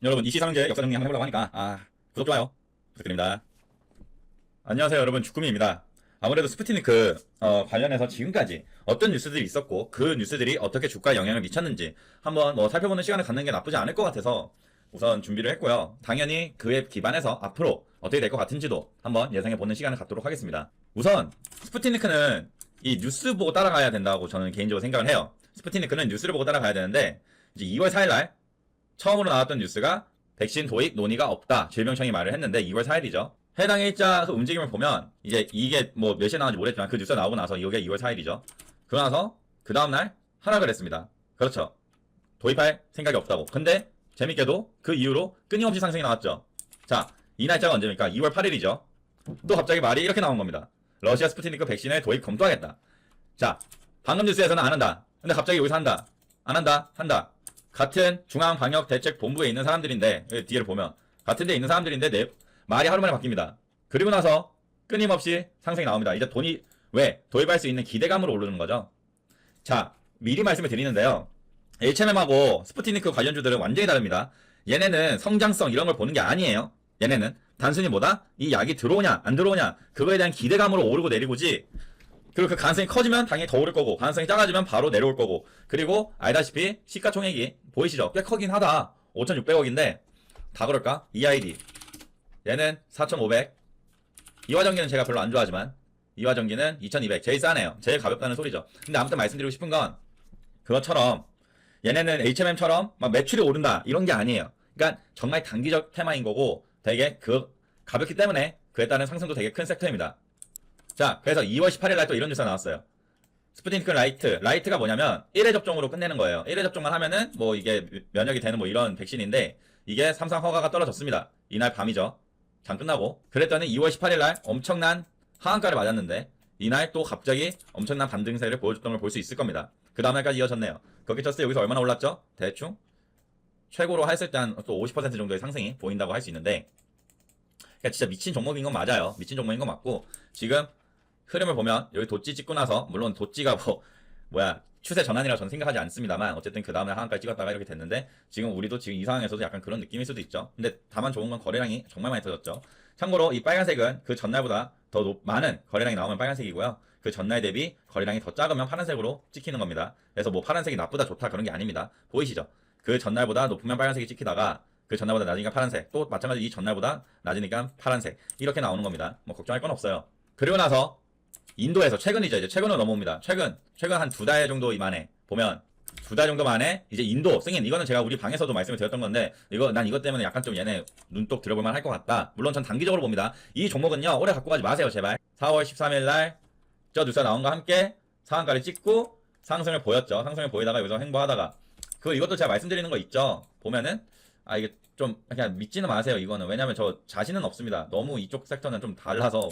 여러분 이시상제 역사 정리 한번 해보려고 하니까 구독 좋아요 부탁드립니다. 안녕하세요 여러분, 주꾸미입니다. 아무래도 스푸트니크 관련해서 지금까지 어떤 뉴스들이 있었고 그 뉴스들이 어떻게 주가에 영향을 미쳤는지 한번 살펴보는 시간을 갖는 게 나쁘지 않을 것 같아서 우선 준비를 했고요. 당연히 그에 기반해서 앞으로 어떻게 될 것 같은지도 한번 예상해보는 시간을 갖도록 하겠습니다. 우선 스푸트니크는 이 뉴스 보고 따라가야 된다고 저는 개인적으로 생각을 해요. 스푸트니크는 뉴스를 보고 따라가야 되는데, 이제 2월 4일날 처음으로 나왔던 뉴스가 백신 도입 논의가 없다, 질병청이 말을 했는데 2월 4일이죠. 해당 일자 그 움직임을 보면 이제 이게 몇 시에 나왔는지 모르겠지만 그 뉴스가 나오고 나서 이게 2월 4일이죠. 그러고 나서 그 다음날 하락을 했습니다. 그렇죠. 도입할 생각이 없다고. 근데 재밌게도 그 이후로 끊임없이 상승이 나왔죠. 자, 이 날짜가 언제입니까? 2월 8일이죠. 또 갑자기 말이 이렇게 나온 겁니다. 러시아 스푸트니크 백신을 도입 검토하겠다. 자, 방금 뉴스에서는 안 한다. 근데 갑자기 여기서 한다. 안 한다. 한다. 같은 중앙방역대책본부에 있는 사람들인데, 뒤를 보면 같은 데 있는 사람들인데 말이 하루 만에 바뀝니다. 그리고 나서 끊임없이 상승이 나옵니다. 이제 돈이 왜 도입할 수 있는 기대감으로 오르는 거죠. 자, 미리 말씀을 드리는데요, HMM하고 스푸트니크 관련주들은 완전히 다릅니다. 얘네는 성장성 이런 걸 보는 게 아니에요. 얘네는 단순히 뭐다? 이 약이 들어오냐 안 들어오냐 그거에 대한 기대감으로 오르고 내리고지, 그리고 그 가능성이 커지면 당연히 더 오를 거고, 가능성이 작아지면 바로 내려올 거고, 그리고 알다시피 시가총액이 보이시죠? 꽤 크긴 하다. 5,600억인데 다 그럴까? EID 얘는 4,500. 이화전기는 제가 별로 안 좋아하지만 이화전기는 2,200. 제일 싸네요. 제일 가볍다는 소리죠. 근데 아무튼 말씀드리고 싶은 건, 그것처럼 얘네는 HMM처럼 막 매출이 오른다 이런 게 아니에요. 그러니까 정말 단기적 테마인 거고, 되게 가볍기 때문에 그에 따른 상승도 되게 큰 섹터입니다. 자, 그래서 2월 18일 날 또 이런 뉴스가 나왔어요. 스푸트니크 라이트가 뭐냐면 1회 접종으로 끝내는 거예요. 1회 접종만 하면은 이게 면역이 되는 이런 백신인데, 이게 삼상 허가가 떨어졌습니다. 이날 밤이죠. 장 끝나고. 그랬더니 2월 18일 날 엄청난 하한가를 맞았는데, 이날 또 갑자기 엄청난 반등세를 보여줬던 걸 볼 수 있을 겁니다. 그 다음날까지 이어졌네요. 그렇게 쳤을 때 여기서 얼마나 올랐죠? 대충 최고로 했을 때 한 또 50% 정도의 상승이 보인다고 할 수 있는데, 그러니까 진짜 미친 종목인 건 맞아요. 미친 종목인 건 맞고, 지금 흐름을 보면 여기 도찌 찍고 나서, 물론 도찌가 추세 전환이라고 저는 생각하지 않습니다만, 어쨌든 그 다음에 하한까지 찍었다가 이렇게 됐는데, 지금 우리도 지금 이 상황에서도 약간 그런 느낌일 수도 있죠. 근데 다만 좋은 건 거래량이 정말 많이 터졌죠. 참고로 이 빨간색은 그 전날보다 더 많은 거래량이 나오면 빨간색이고요, 그 전날 대비 거래량이 더 작으면 파란색으로 찍히는 겁니다. 그래서 파란색이 나쁘다 좋다 그런 게 아닙니다. 보이시죠? 그 전날보다 높으면 빨간색이 찍히다가 그 전날보다 낮으니까 파란색, 또 마찬가지로 이 전날보다 낮으니까 파란색, 이렇게 나오는 겁니다. 걱정할 건 없어요. 그리고 나서 인도에서 최근이죠. 이제 최근으로 넘어옵니다. 최근 한 2달 정도 만에 보면, 2달 정도 만에 이제 인도 승인, 이거는 제가 우리 방에서도 말씀을 드렸던 건데, 난 이것 때문에 약간 좀 얘네 눈독 들어볼만 할 것 같다. 물론 전 단기적으로 봅니다. 이 종목은요, 오래 갖고 가지 마세요 제발. 4월 13일 날 저 뉴스가 나온과 함께 상한가를 찍고 상승을 보였죠. 상승을 보이다가 여기서 횡보하다가, 이것도 제가 말씀드리는 거 있죠. 보면은 이게 좀 그냥 믿지는 마세요. 이거는 왜냐면 저 자신은 없습니다. 너무 이쪽 섹터는 좀 달라서.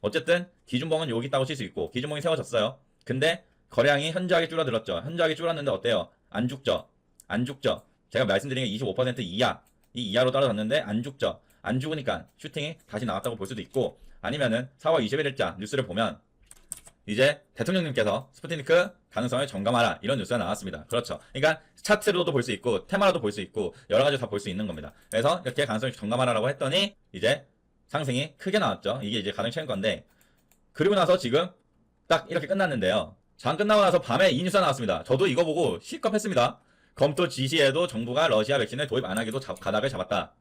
어쨌든 기준봉은 여기 있다고 칠 수 있고, 기준봉이 세워졌어요. 근데 거래량이 현저하게 줄어들었죠. 현저하게 줄었는데 어때요? 안 죽죠. 안 죽죠. 제가 말씀드린 게 25% 이하, 이 이하로 떨어졌는데 안 죽죠. 안 죽으니까 슈팅이 다시 나왔다고 볼 수도 있고, 아니면은 4월 21일자 뉴스를 보면 이제 대통령님께서 스푸트니크 가능성을 점검하라 이런 뉴스가 나왔습니다. 그렇죠. 그러니까 차트로도 볼 수 있고 테마로도 볼 수 있고 여러 가지 다 볼 수 있는 겁니다. 그래서 이렇게 가능성을 점검하라라고 했더니 이제 상승이 크게 나왔죠. 이게 이제 가장 최근 건데, 그리고 나서 지금 딱 이렇게 끝났는데요. 장 끝나고 나서 밤에 이 뉴스가 나왔습니다. 저도 이거 보고 실컷 했습니다. 검토 지시에도 정부가 러시아 백신을 도입 안 하기도 가닥을 잡았다.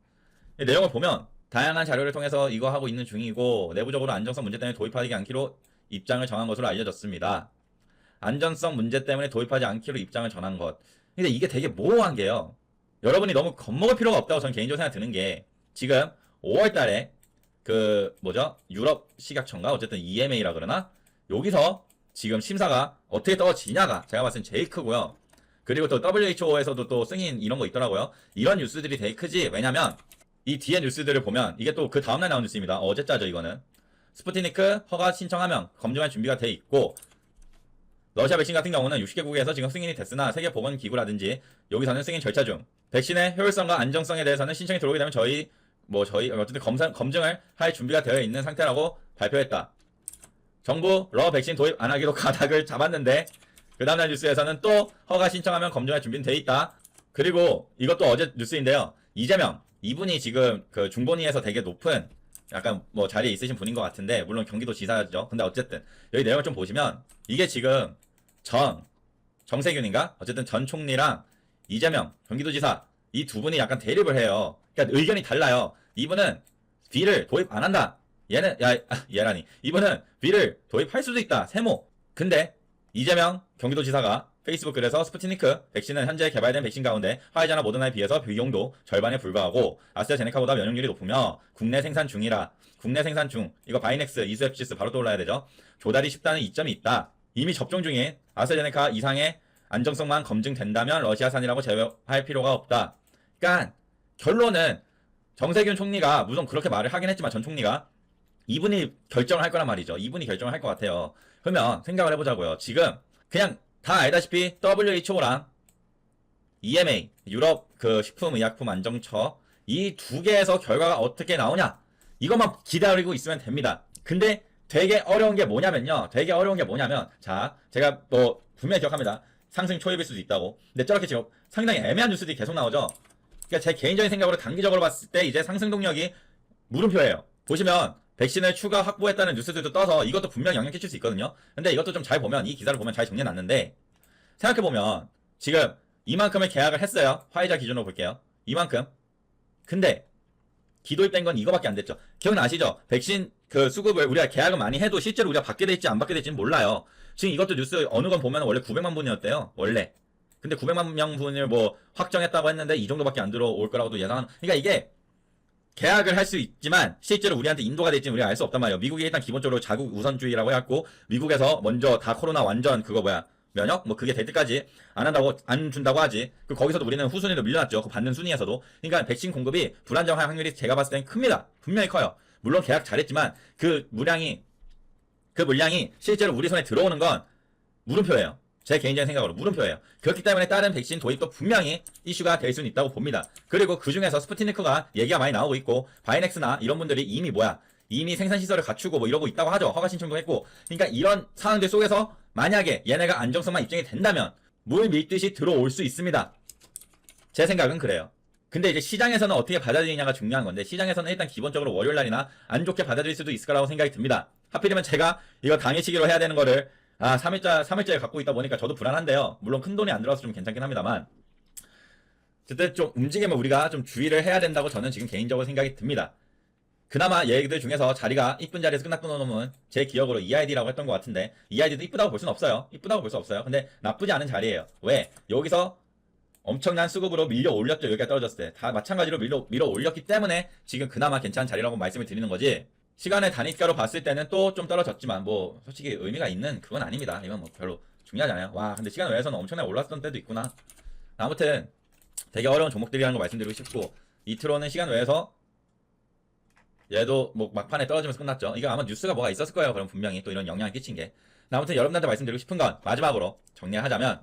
이 내용을 보면 다양한 자료를 통해서 이거 하고 있는 중이고, 내부적으로 안정성 문제 때문에 도입하지 않기로 입장을 정한 것으로 알려졌습니다. 안전성 문제 때문에 도입하지 않기로 입장을 전한 것. 근데 이게 되게 모호한 게요, 여러분이 너무 겁먹을 필요가 없다고 저는 개인적으로 생각 드는 게, 지금 5월 달에 유럽 식약청가, 어쨌든 EMA라 그러나, 여기서 지금 심사가 어떻게 떨어지냐가 제가 봤을 땐 제일 크고요. 그리고 또 WHO에서도 또 승인 이런 거 있더라고요. 이런 뉴스들이 되게 크지. 왜냐면 이 뒤에 뉴스들을 보면, 이게 또 그 다음날 나온 뉴스입니다. 어제자죠 이거는. 스푸트니크 허가 신청하면 검증할 준비가 돼 있고, 러시아 백신 같은 경우는 60개국에서 지금 승인이 됐으나 세계보건기구라든지 여기서는 승인 절차 중, 백신의 효율성과 안정성에 대해서는 신청이 들어오게 되면 저희 어쨌든 검증을 할 준비가 되어 있는 상태라고 발표했다. 정부 백신 도입 안 하기로 가닥을 잡았는데, 그 다음날 뉴스에서는 또 허가 신청하면 검증할 준비는 돼 있다. 그리고 이것도 어제 뉴스인데요, 이재명 이분이 지금 그 중본위에서 되게 높은 약간 뭐 자리에 있으신 분인 것 같은데 물론 경기도 지사죠. 근데 어쨌든 여기 내용을 좀 보시면 이게 지금 정세균인가? 어쨌든 전 총리랑 이재명 경기도지사 이 두 분이 약간 대립을 해요. 그러니까 의견이 달라요. 이분은 B를 도입 안 한다. 얘라니. 이분은 B를 도입할 수도 있다. 세모. 근데 이재명 경기도지사가 페이스북 글에서 스푸트니크 백신은 현재 개발된 백신 가운데 화이자나 모더나에 비해서 비용도 절반에 불과하고 아스트라제네카보다 면역률이 높으며 국내 생산 중이라. 국내 생산 중. 이거 바이넥스, 이수앱시스 바로 떠올라야 되죠. 조달이 쉽다는 이점이 있다. 이미 접종 중인 아스트라제네카 이상의 안정성만 검증된다면 러시아산이라고 제외할 필요가 없다. 그러니까 결론은 정세균 총리가 물론 그렇게 말을 하긴 했지만 전 총리가 이분이 결정을 할 거란 말이죠. 이분이 결정을 할 것 같아요. 그러면 생각을 해보자고요. 지금 그냥 다 알다시피 WHO랑 EMA 유럽 그 식품의약품 안정처 이 두 개에서 결과가 어떻게 나오냐 이것만 기다리고 있으면 됩니다. 근데 되게 어려운 게 뭐냐면요. 자 제가 뭐 분명히 기억합니다. 상승 초입일 수도 있다고. 근데 저렇게 지금 상당히 애매한 뉴스들이 계속 나오죠. 그러니까 제 개인적인 생각으로 단기적으로 봤을 때 이제 상승 동력이 물음표예요. 보시면 백신을 추가 확보했다는 뉴스들도 떠서 이것도 분명히 영향 끼칠 수 있거든요. 근데 이것도 좀 잘 보면 이 기사를 보면 잘 정리해놨는데 생각해보면 지금 이만큼의 계약을 했어요. 화이자 기준으로 볼게요. 이만큼. 근데 기도입된 건 이거밖에 안 됐죠. 기억나시죠? 백신 그 수급을 우리가 계약을 많이 해도 실제로 우리가 받게 될지 안 받게 될지는 몰라요. 지금 이것도 뉴스 어느 건 보면 원래 900만 분이었대요. 원래. 근데 900만 명분을 뭐 확정했다고 했는데 이 정도밖에 안 들어올 거라고도 예상하는. 그러니까 이게 계약을 할 수 있지만 실제로 우리한테 인도가 될지는 우리가 알 수 없단 말이에요. 미국이 일단 기본적으로 자국 우선주의라고 해갖고 미국에서 먼저 다 코로나 완전 그거 면역? 뭐 그게 될 때까지 안 준다고 하지. 그 거기서도 우리는 후순위로 밀려났죠. 그 받는 순위에서도. 그러니까 백신 공급이 불안정할 확률이 제가 봤을 땐 큽니다. 분명히 커요. 물론 계약 잘했지만 그 물량이 실제로 우리 손에 들어오는 건 물음표예요. 제 개인적인 생각으로 물음표예요. 그렇기 때문에 다른 백신 도입도 분명히 이슈가 될 수는 있다고 봅니다. 그리고 그 중에서 스푸트니크가 얘기가 많이 나오고 있고 바이넥스나 이런 분들이 이미 생산시설을 갖추고 뭐 이러고 있다고 하죠. 허가 신청도 했고. 그러니까 이런 상황들 속에서 만약에 얘네가 안정성만 입증이 된다면 물 밀듯이 들어올 수 있습니다. 제 생각은 그래요. 근데 이제 시장에서는 어떻게 받아들이냐가 중요한 건데 시장에서는 일단 기본적으로 월요일 날이나 안 좋게 받아들일 수도 있을 거라고 생각이 듭니다. 하필이면 제가 이거 당일치기로 해야 되는 거를 3일짜리 갖고 있다 보니까 저도 불안한데요. 물론 큰 돈이 안 들어와서 좀 괜찮긴 합니다만 어쨌든 좀 움직이면 우리가 좀 주의를 해야 된다고 저는 지금 개인적으로 생각이 듭니다. 그나마 얘들 중에서 자리가 이쁜 자리에서 끝났던 놈은 제 기억으로 EID라고 했던 것 같은데 EID도 이쁘다고 볼 수는 없어요. 근데 나쁘지 않은 자리예요. 왜? 여기서 엄청난 수급으로 밀려 올렸죠. 여기가 떨어졌을 때. 다 마찬가지로 밀어 올렸기 때문에 지금 그나마 괜찮은 자리라고 말씀을 드리는 거지. 시간의 단위가로 봤을 때는 또 좀 떨어졌지만 뭐 솔직히 의미가 있는 그건 아닙니다. 이건 뭐 별로 중요하잖아요. 와 근데 시간 외에서는 엄청나게 올랐던 때도 있구나. 아무튼 되게 어려운 종목들이라는 거 말씀드리고 싶고 이트로는 시간 외에서 얘도 뭐 막판에 떨어지면서 끝났죠. 이거 아마 뉴스가 뭐가 있었을 거예요. 그럼 분명히 또 이런 영향을 끼친 게. 아무튼 여러분들한테 말씀드리고 싶은 건 마지막으로 정리하자면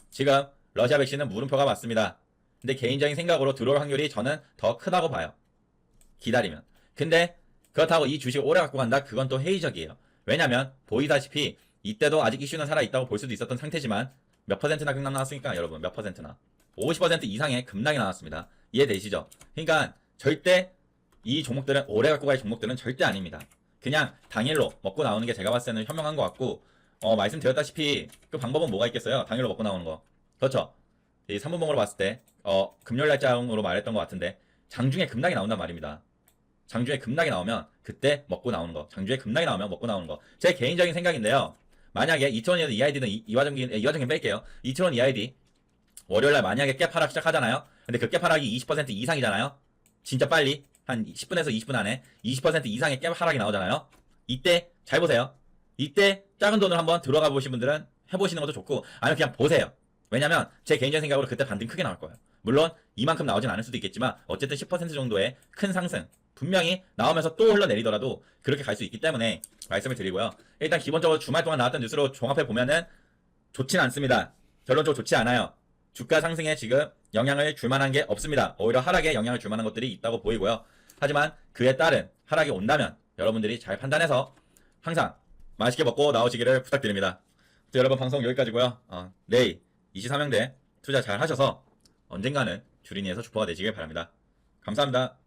지금 러시아 백신은 물음표가 맞습니다. 근데 개인적인 생각으로 들어올 확률이 저는 더 크다고 봐요. 기다리면. 근데 그렇다고 이 주식 오래 갖고 간다? 그건 또 회의적이에요. 왜냐면 보이다시피 이때도 아직 이슈는 살아있다고 볼 수도 있었던 상태지만 몇 퍼센트나 급락 나왔으니까 여러분 몇 퍼센트나 50% 이상의 급락이 나왔습니다. 이해되시죠? 그러니까 절대 이 종목들은 오래 갖고 갈 종목들은 절대 아닙니다. 그냥 당일로 먹고 나오는 게 제가 봤을 때는 현명한 것 같고 말씀드렸다시피 그 방법은 뭐가 있겠어요? 당일로 먹고 나오는 거. 그렇죠? 이 3분봉으로 봤을 때 금요일 날짜로 말했던 것 같은데 장중에 급락이 나온단 말입니다. 장중에 급락이 나오면 그때 먹고 나오는 거. 장중에 급락이 나오면 먹고 나오는 거. 제 개인적인 생각인데요. 만약에 이트론이든 EID는 이화정긴 뺄게요. 이트론 EID 월요일날 만약에 갭 하락 시작하잖아요. 근데 그 갭 하락이 20% 이상이잖아요. 진짜 빨리 한 10분에서 20분 안에 20% 이상의 갭 하락이 나오잖아요. 이때 잘 보세요. 이때 작은 돈을 한번 들어가 보신 분들은 해보시는 것도 좋고 아니면 그냥 보세요. 왜냐면 제 개인적인 생각으로 그때 반등 크게 나올 거예요. 물론 이만큼 나오진 않을 수도 있겠지만 어쨌든 10% 정도의 큰 상승 분명히 나오면서 또 흘러내리더라도 그렇게 갈 수 있기 때문에 말씀을 드리고요. 일단 기본적으로 주말 동안 나왔던 뉴스로 종합해 보면은 좋진 않습니다. 결론적으로 좋지 않아요. 주가 상승에 지금 영향을 줄 만한 게 없습니다. 오히려 하락에 영향을 줄 만한 것들이 있다고 보이고요. 하지만 그에 따른 하락이 온다면 여러분들이 잘 판단해서 항상 맛있게 먹고 나오시기를 부탁드립니다. 여러분 방송 여기까지고요. 내일 23명대 투자 잘 하셔서 언젠가는 주린이에서 주포가 되시길 바랍니다. 감사합니다.